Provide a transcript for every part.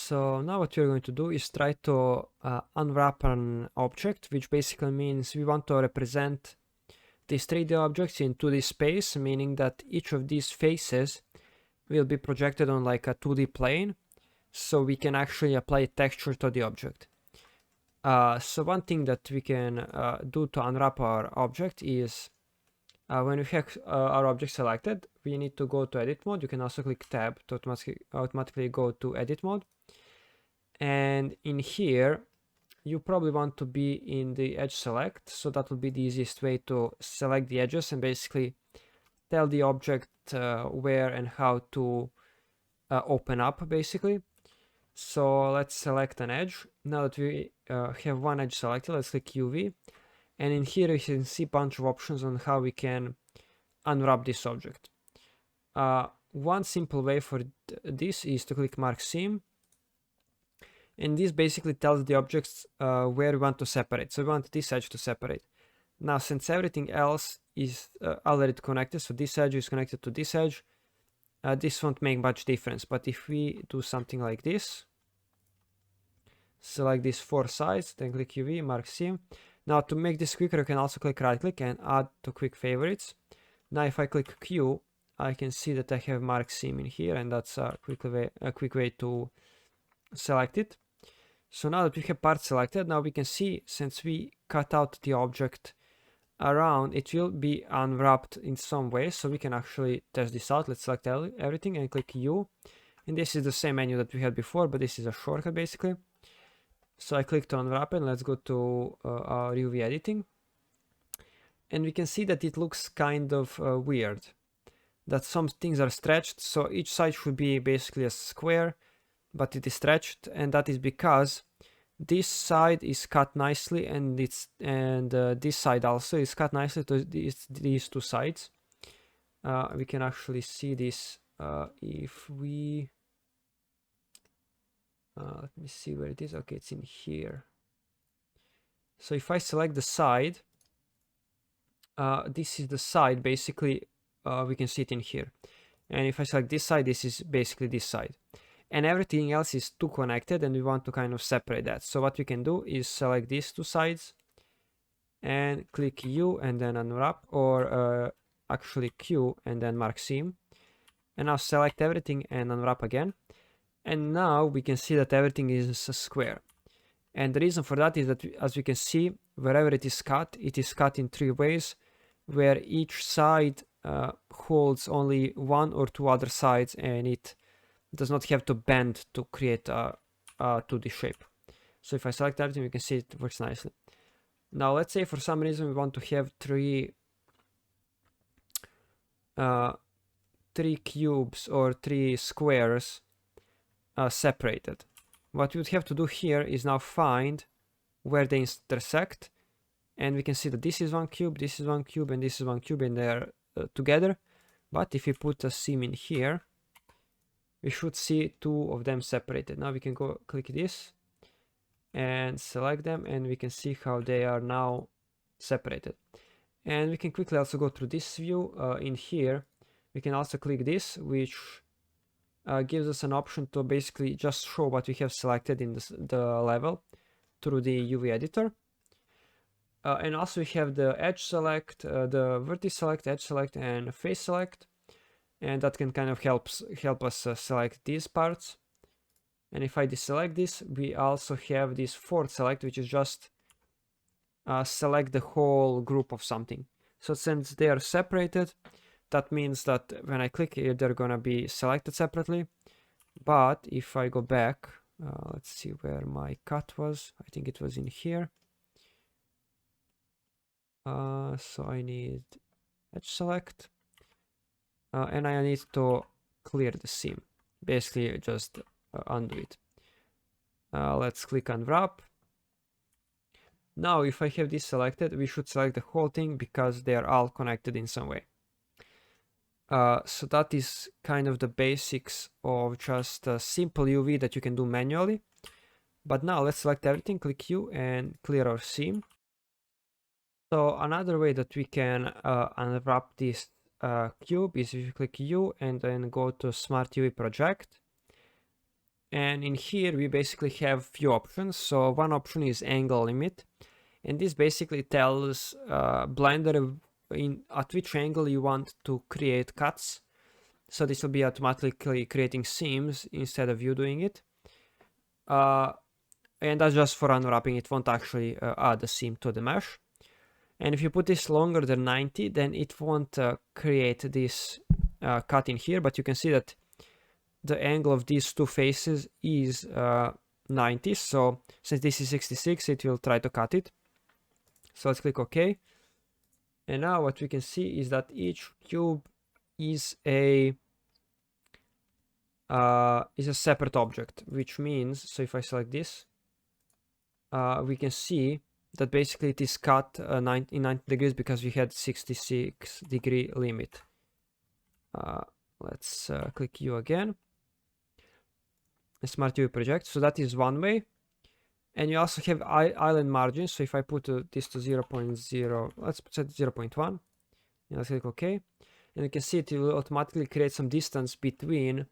So now what we're going to do is try to unwrap an object, which basically means we want to represent these 3D objects in 2D space, meaning that each of these faces will be projected on like a 2D plane, so we can actually apply texture to the object. So one thing that we can do to unwrap our object is when we have our object selected, we need to go to edit mode. You can also click tab to automatically go to edit mode. And in here, you probably want to be in the edge select, so that will be the easiest way to select the edges and basically tell the object where and how to open up basically. So let's select an edge. Now that we have one edge selected, let's click UV. And in here you can see a bunch of options on how we can unwrap this object. One simple way for this is to click mark seam. And this basically tells the objects where we want to separate. So we want this edge to separate. Now, since everything else is already connected, so this edge is connected to this edge, this won't make much difference. But if we do something like this, select these 4 sides, then click UV, mark seam. Now, to make this quicker, you can also click right click and add to quick favorites. Now, if I click Q, I can see that I have mark seam in here, and that's a quick way to select it. So now that we have part selected, now we can see, since we cut out the object around, it will be unwrapped in some way. So we can actually test this out. Let's select everything and click U. And this is the same menu that we had before, but this is a shortcut basically. So I click to unwrap it. Let's go to our UV editing. And we can see that it looks kind of weird, that some things are stretched. So each side should be basically a square, but it is stretched, and that is because this side is cut nicely, and this side also is cut nicely to these 2 sides. We can actually see this if we let me see where it is. Okay, it's in here. So if I select the side, this is the side basically. We can see it in here, and if I select this side, this is basically this side. And everything else is too connected, and we want to kind of separate that. So what we can do is select these 2 sides and click U and then unwrap, or actually Q and then mark seam. And now select everything and unwrap again. And now we can see that everything is a square. And the reason for that is that, as we can see, wherever it is cut in 3 ways, where each side holds only 1 or 2 other sides, and it does not have to bend to create a 2D shape. So if I select everything, we can see it works nicely. Now let's say for some reason we want to have 3 cubes or 3 squares separated. What we would have to do here is now find where they intersect, and we can see that this is 1 cube, this is 1 cube, and this is 1 cube, and they're together. But if we put a seam in here, we should see 2 of them separated. Now we can go click this and select them, and we can see how they are now separated. And we can quickly also go through this view. In here we can also click this, which gives us an option to basically just show what we have selected in the level through the UV editor. And also we have the edge select, the vertex select, edge select, and face select. And that can kind of help us select these parts. And if I deselect this, we also have this fourth select, which is just select the whole group of something. So since they are separated, that means that when I click here, they're gonna be selected separately. But if I go back, let's see where my cut was. I think it was in here. So I need edge select. And I need to clear the seam. Basically, just undo it. Let's click unwrap. Now, if I have this selected, we should select the whole thing because they are all connected in some way. So that is kind of the basics of just a simple UV that you can do manually. But now let's select everything, click U and clear our seam. So another way that we can unwrap this cube is if you click U and then go to Smart UV Project. And in here, we basically have few options. So one option is angle limit. And this basically tells Blender at which angle you want to create cuts. So this will be automatically creating seams instead of you doing it. And that's just for unwrapping. It won't actually add a seam to the mesh. And if you put this longer than 90, then it won't create this cut in here. But you can see that the angle of these two faces is 90. So since this is 66, it will try to cut it. So let's click OK. And now what we can see is that each cube is a separate object, which means, so if I select this, we can see that basically it is cut in 90 degrees because we had 66-degree limit. Let's click U again. A Smart UV project. So that is one way. And you also have island margin. So if I put this to 0.0, let's set 0.1. Let's click OK. And you can see it will automatically create some distance between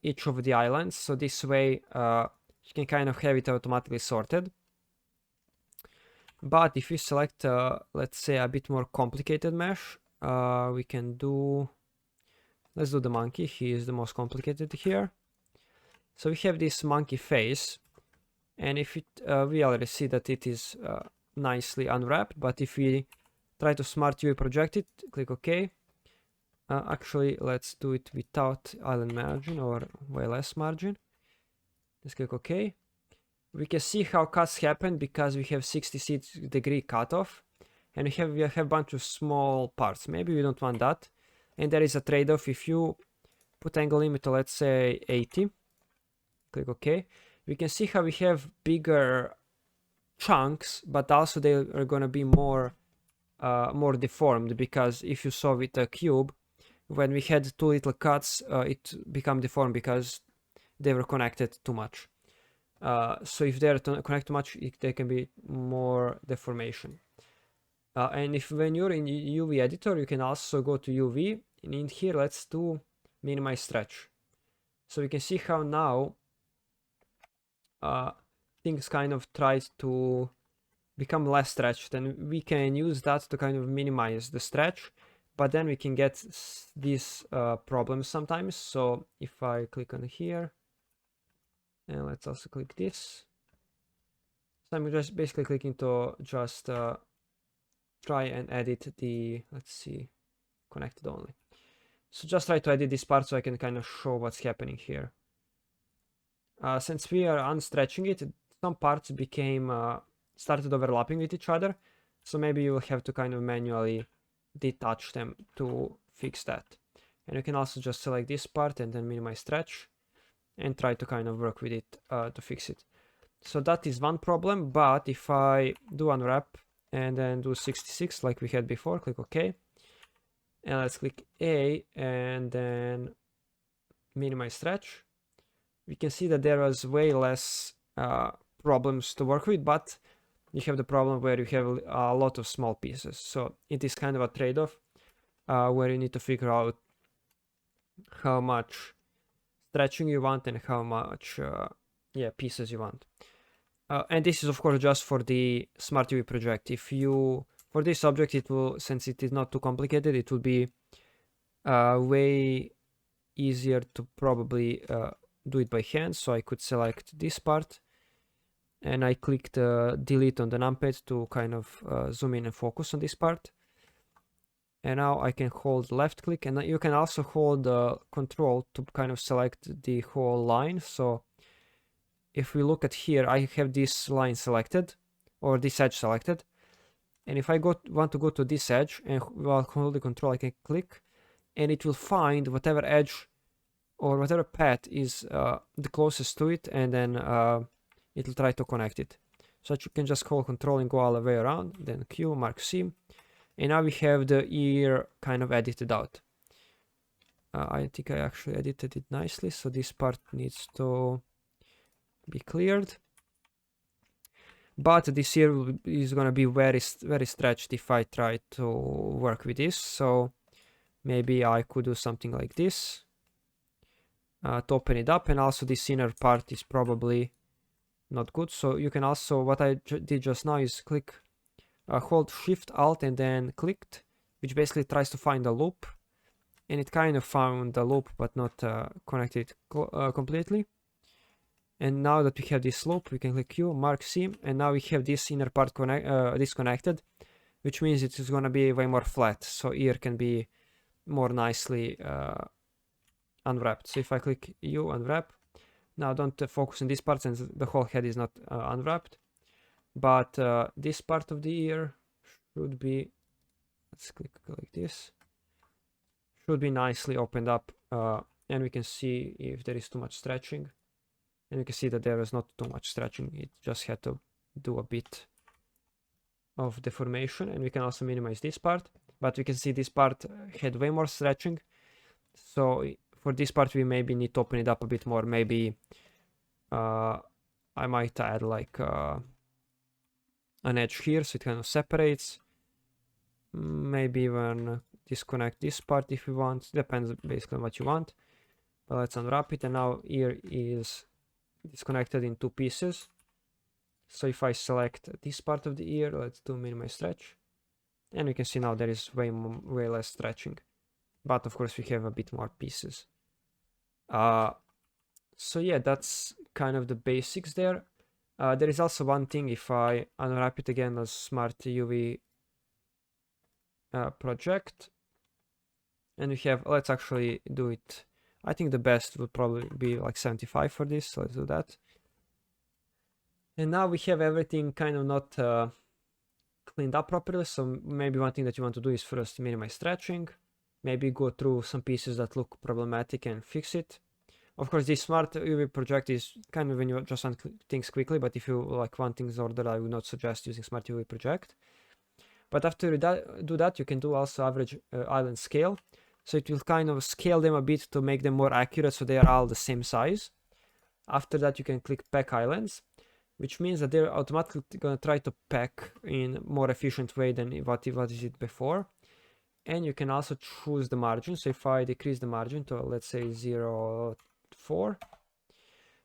each of the islands. So this way you can kind of have it automatically sorted. But if you select, let's say, a bit more complicated mesh, we can do, let's do the monkey. He is the most complicated here. So we have this monkey face. And if it, we already see that it is nicely unwrapped, but if we try to Smart UV project it, click OK. Actually, let's do it without island margin or way less margin. Let's click OK. We can see how cuts happen because we have 66-degree cutoff, and we have a bunch of small parts. Maybe we don't want that, and there is a trade-off. If you put angle limit to, let's say, 80, click OK. We can see how we have bigger chunks, but also they are going to be more deformed, because if you saw with a cube, when we had two little cuts, it became deformed because they were connected too much. So if they are connected too much, there can be more deformation. And when you're in UV editor, you can also go to UV, and in here, let's do minimize stretch. So we can see how now things kind of try to become less stretched, and we can use that to kind of minimize the stretch, but then we can get these problems sometimes. So if I click on here, and let's also click this, so I'm just basically clicking to just try and edit the, let's see, connected only. So just try to edit this part so I can kind of show what's happening here. Since we are unstretching it, some parts became started overlapping with each other, so maybe you will have to kind of manually detach them to fix that. And you can also just select this part and then minimize stretch and try to kind of work with it to fix it. So that is one problem. But if I do unwrap and then do 66 like we had before, click OK, and let's click A and then minimize stretch, we can see that there was way less problems to work with, but you have the problem where you have a lot of small pieces. So it is kind of a trade-off where you need to figure out how much stretching you want and how much pieces you want. And this is of course just for the Smart UV project. If you, for this object, it will, since it is not too complicated, it will be way easier to probably do it by hand. So I could select this part, and I clicked delete on the numpad to kind of zoom in and focus on this part. And now I can hold left click, and you can also hold control to kind of select the whole line. So if we look at here, I have this line selected, or this edge selected. And if I want to go to this edge, and while holding control, I can click, and it will find whatever edge or whatever path is the closest to it, and then it will try to connect it. So you can just hold control and go all the way around, then Q, mark seam. And now we have the ear kind of edited out. I think I actually edited it nicely, so this part needs to be cleared. But this ear is going to be very stretched if I try to work with this. So maybe I could do something like this. to open it up, and also this inner part is probably not good. So you can also, what I did just now is click, hold Shift Alt and then clicked, which basically tries to find a loop, and it kind of found the loop but not connected completely. And now that we have this loop, we can click Q, mark seam, and now we have this inner part disconnected, which means it is going to be way more flat, so ear can be more nicely unwrapped. So if I click U, unwrap, now don't focus on this part since the whole head is not unwrapped, but this part of the ear should be, let's click like this, should be nicely opened up, and we can see if there is too much stretching. And you can see that there is not too much stretching, it just had to do a bit of deformation. And we can also minimize this part, but we can see this part had way more stretching. So for this part we maybe need to open it up a bit more. Maybe I might add like an edge here so it kind of separates. Maybe even disconnect this part if you want, depends basically on what you want. But let's unwrap it, and now ear is disconnected in two pieces. So if I select this part of the ear, let's do minimize stretch, and we can see now there is way less stretching, but of course we have a bit more pieces. So yeah, that's kind of the basics there. There is also one thing. If I unwrap it again as Smart UV project, and we have, let's actually do it, I think the best would probably be like 75 for this, so let's do that. And now we have everything kind of not cleaned up properly, so maybe one thing that you want to do is first minimize stretching, maybe go through some pieces that look problematic and fix it. Of course, this Smart UV project is kind of when you just want things quickly, but if you like want things ordered, I would not suggest using Smart UV project. But after you do that, you can do also average island scale. So it will kind of scale them a bit to make them more accurate so they are all the same size. After that, you can click pack islands, which means that they're automatically going to try to pack in a more efficient way than what is it before. And you can also choose the margin. So if I decrease the margin to, let's say, 0.4,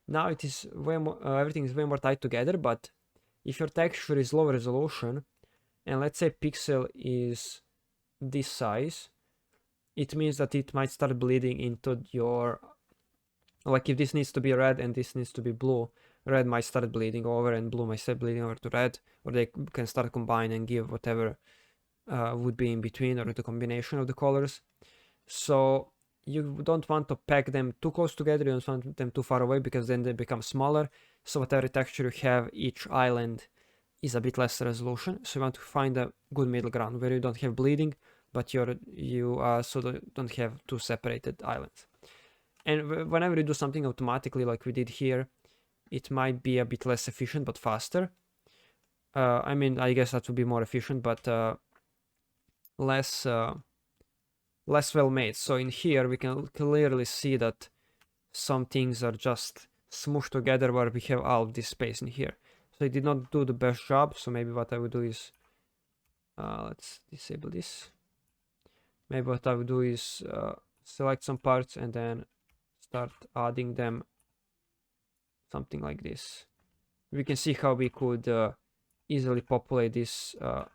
now it is way more, everything is way more tight together. But if your texture is low resolution, and let's say pixel is this size, it means that it might start bleeding into your, like if this needs to be red and this needs to be blue, red might start bleeding over and blue might start bleeding over to red, or they can start combining and give whatever would be in between, or the combination of the colors. So you don't want to pack them too close together, you don't want them too far away, because then they become smaller. So whatever texture you have, each island is a bit less resolution. So you want to find a good middle ground where you don't have bleeding, but you also don't have two separated islands. And whenever you do something automatically like we did here, it might be a bit less efficient but faster. I mean, I guess that would be more efficient, but less well made. So in here we can clearly see that some things are just smooshed together where we have all of this space in here. So it did not do the best job. So maybe what I would do is let's disable this. Maybe what I would do is select some parts and then start adding them, something like this. We can see how we could easily populate this so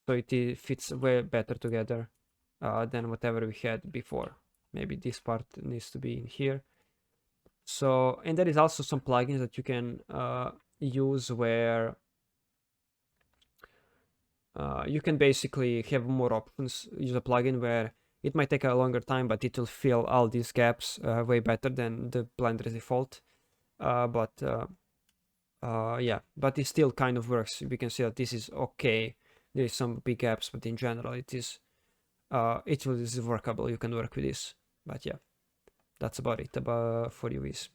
it fits way better together than whatever we had before. Maybe this part needs to be in here. So, and there is also some plugins that you can use where you can basically have more options. Use a plugin where it might take a longer time, but it will fill all these gaps way better than the Blender's default. Yeah, but it still kind of works. We can see that this is okay. There is some big gaps, but in general it is workable. You can work with this. But yeah, that's about it for UVs.